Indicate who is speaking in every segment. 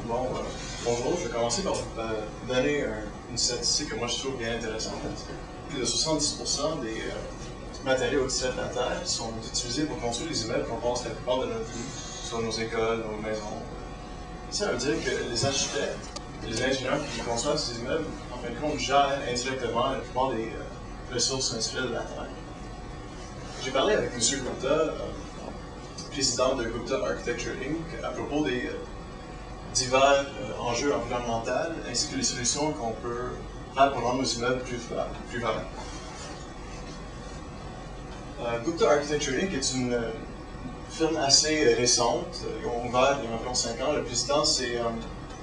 Speaker 1: Bon, bonjour, je vais commencer par vous donner une statistique que moi je trouve bien intéressante. Plus de 70% des matériaux extraits de la Terre sont utilisés pour construire les immeubles qu'on passe la plupart de notre vie, soit nos écoles, nos maisons. Ça veut dire que les architectes, les ingénieurs qui construisent ces immeubles, en fin de compte, gèrent indirectement la plupart des ressources naturelles de la Terre. J'ai parlé avec M. Gupta, président de Gupta Architecture Inc., à propos des divers enjeux environnementaux ainsi que les solutions qu'on peut faire pour rendre nos immeubles plus verts. Gupta Architecture Inc. est une firme assez récente. Ils ont ouvert il y a environ 5 ans. Le président, c'est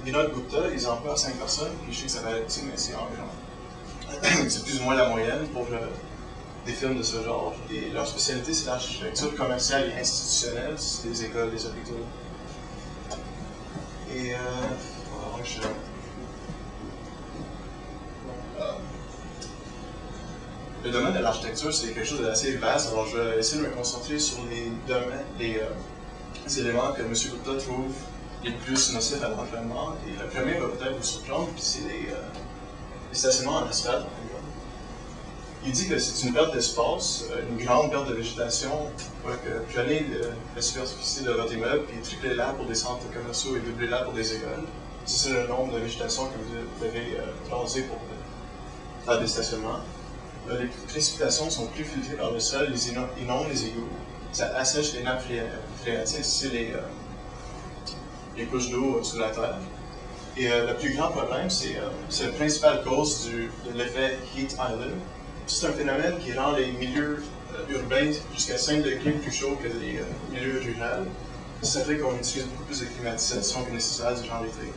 Speaker 1: Vinod Gupta. Ils emploient 5 personnes. Puis je sais que ça va être petit, mais c'est environ. C'est plus ou moins la moyenne pour des firmes de ce genre. Et leur spécialité, c'est l'architecture commerciale et institutionnelle, c'est des écoles, des hôpitaux. Et le domaine de l'architecture, c'est quelque chose d'assez vaste, alors je vais essayer de me concentrer sur les domaines, les éléments que M. Gupta trouve les plus nocifs à l'environnement. Et le premier va peut-être vous surprendre, puis c'est les stationnements en asphalte. Il dit que c'est une perte d'espace, une grande perte de végétation. Prenez la superficie de votre immeuble et triplez-la pour des centres commerciaux et doublez-la pour des écoles. C'est le nombre de végétation que vous devez raser pour faire des stationnements. Les précipitations sont plus filtrées par le sol, ils inondent les égouts. Ça assèche les nappes phréatiques, c'est les couches d'eau sous la terre. Et le plus grand problème, c'est la principale cause de l'effet Heat Island. C'est un phénomène qui rend les milieux urbains jusqu'à 5 degrés plus chauds que les milieux ruraux. Ça fait qu'on utilise beaucoup plus de climatisation que nécessaire durant l'été.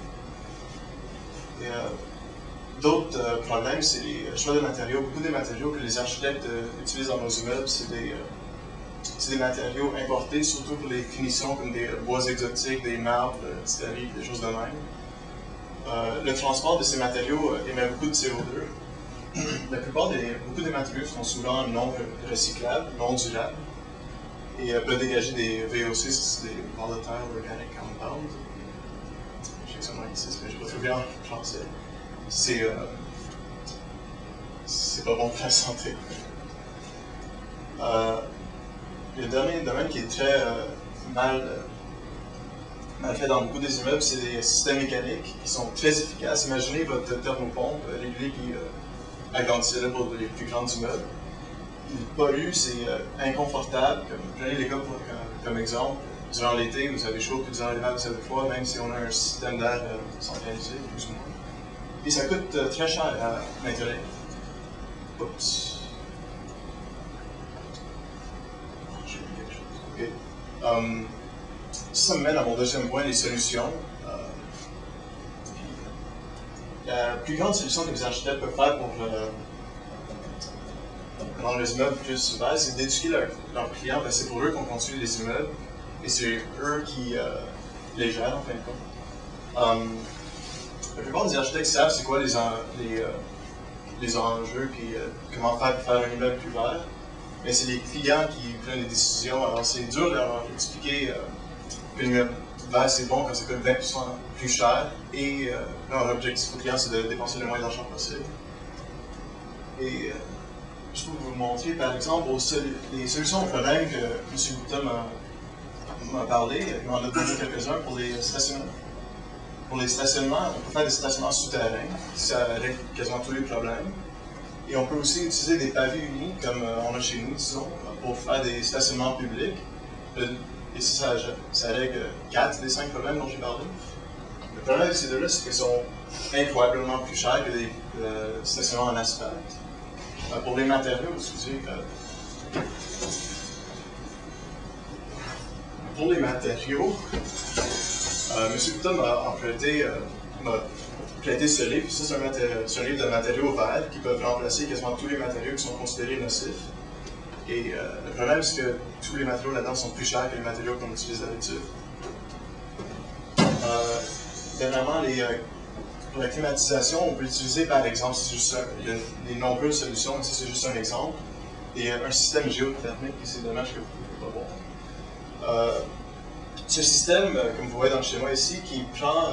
Speaker 1: D'autres problèmes, c'est les choix de matériaux. Beaucoup des matériaux que les architectes utilisent dans nos immeubles, c'est des matériaux importés, surtout pour les finitions comme des bois exotiques, des marbres, des choses de même. Le transport de ces matériaux émet beaucoup de CO2. Beaucoup des matériaux sont souvent non recyclables, non durables, et peuvent dégager des VOC, des volatile organic compounds. Je sais que ça m'en existe, mais je ne sais pas très bien en français. C'est pas bon pour la santé. Le dernier domaine qui est très mal fait dans beaucoup des immeubles, c'est les systèmes mécaniques qui sont très efficaces. Imaginez votre thermopompe régulier qui agrandissez-le pour les plus grands immeubles. Il pollue, c'est inconfortable. Prenez les gars comme exemple. Durant l'été, vous avez chaud, puis durant l'hiver, vous avez froid, même si on a un système d'air centralisé, plus ou moins. Et ça coûte très cher à maintenir. Oups. J'ai vu quelque chose. OK. Ça me mène à mon deuxième point, les solutions. La plus grande solution que les architectes peuvent faire pour rendre les immeubles plus verts, c'est d'éduquer leurs clients. C'est pour eux qu'on construit les immeubles et c'est eux qui les gèrent en fin de compte. La plupart des architectes savent c'est quoi les enjeux et comment faire pour faire un immeuble plus vert. Mais c'est les clients qui prennent les décisions. Alors c'est dur de leur expliquer que l'immeuble vert c'est bon quand ça coûte 20% plus cher et leur objectif aux clients c'est de dépenser le moins d'argent possible. Et je peux vous montrer par exemple les solutions aux problèmes que M. Gupta m'a parlé. Il m'en a donné quelques-uns pour les stationnements. Pour les stationnements, on peut faire des stationnements souterrains, ça règle quasiment tous les problèmes. Et on peut aussi utiliser des pavés unis, comme on a chez nous, disons, pour faire des stationnements publics. Et ça règle 4 des 5 problèmes dont j'ai parlé. Le problème avec ces deux-là, c'est qu'ils sont incroyablement plus chers que des stationnements en asphalte. Pour les matériaux, excusez, pour les matériaux, M. Gupta m'a prêté ce livre. Ça, c'est un livre de matériaux verts qui peuvent remplacer quasiment tous les matériaux qui sont considérés nocifs. Et le problème, c'est que tous les matériaux là-dedans sont plus chers que les matériaux qu'on utilise d'habitude. Dernièrement, pour la climatisation, on peut utiliser par exemple, il y a des nombreuses solutions, mais ça c'est juste un exemple, et un système géothermique, et c'est dommage que vous ne pouvez pas voir. ce système, comme vous voyez dans le schéma ici, qui prend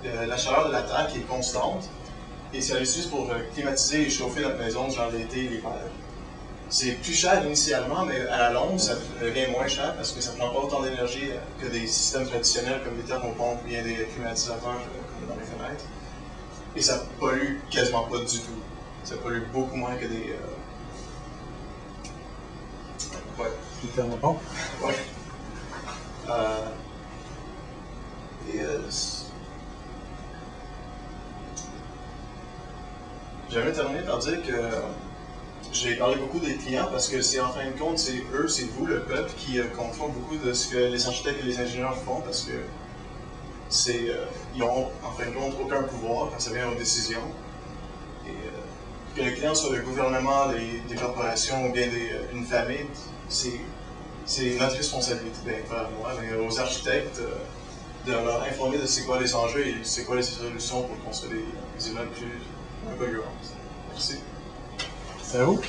Speaker 1: la chaleur de la Terre qui est constante, et ça l'utilise pour climatiser et chauffer notre maison durant l'été et l'hiver. C'est plus cher initialement, mais à la longue, ça devient moins cher parce que ça ne prend pas autant d'énergie que des systèmes traditionnels comme des thermopompes ou bien des climatisateurs comme dans les fenêtres. Et ça pollue quasiment pas du tout. Ça pollue beaucoup moins que des... Ouais.
Speaker 2: Des thermopompes?
Speaker 1: Ouais. J'aimerais terminer par dire que j'ai parlé beaucoup des clients parce que c'est en fin de compte, c'est eux, c'est vous, le peuple, qui confond beaucoup de ce que les architectes et les ingénieurs font parce que ils n'ont en fin de compte aucun pouvoir quand ça vient aux décisions. Et que les clients soient le gouvernement, des corporations ou bien une famille, c'est notre responsabilité, bien pas à moi, mais aux architectes de leur informer de c'est quoi les enjeux et c'est quoi les solutions pour construire des immeubles plus polluants. Merci.
Speaker 2: C'est à vous?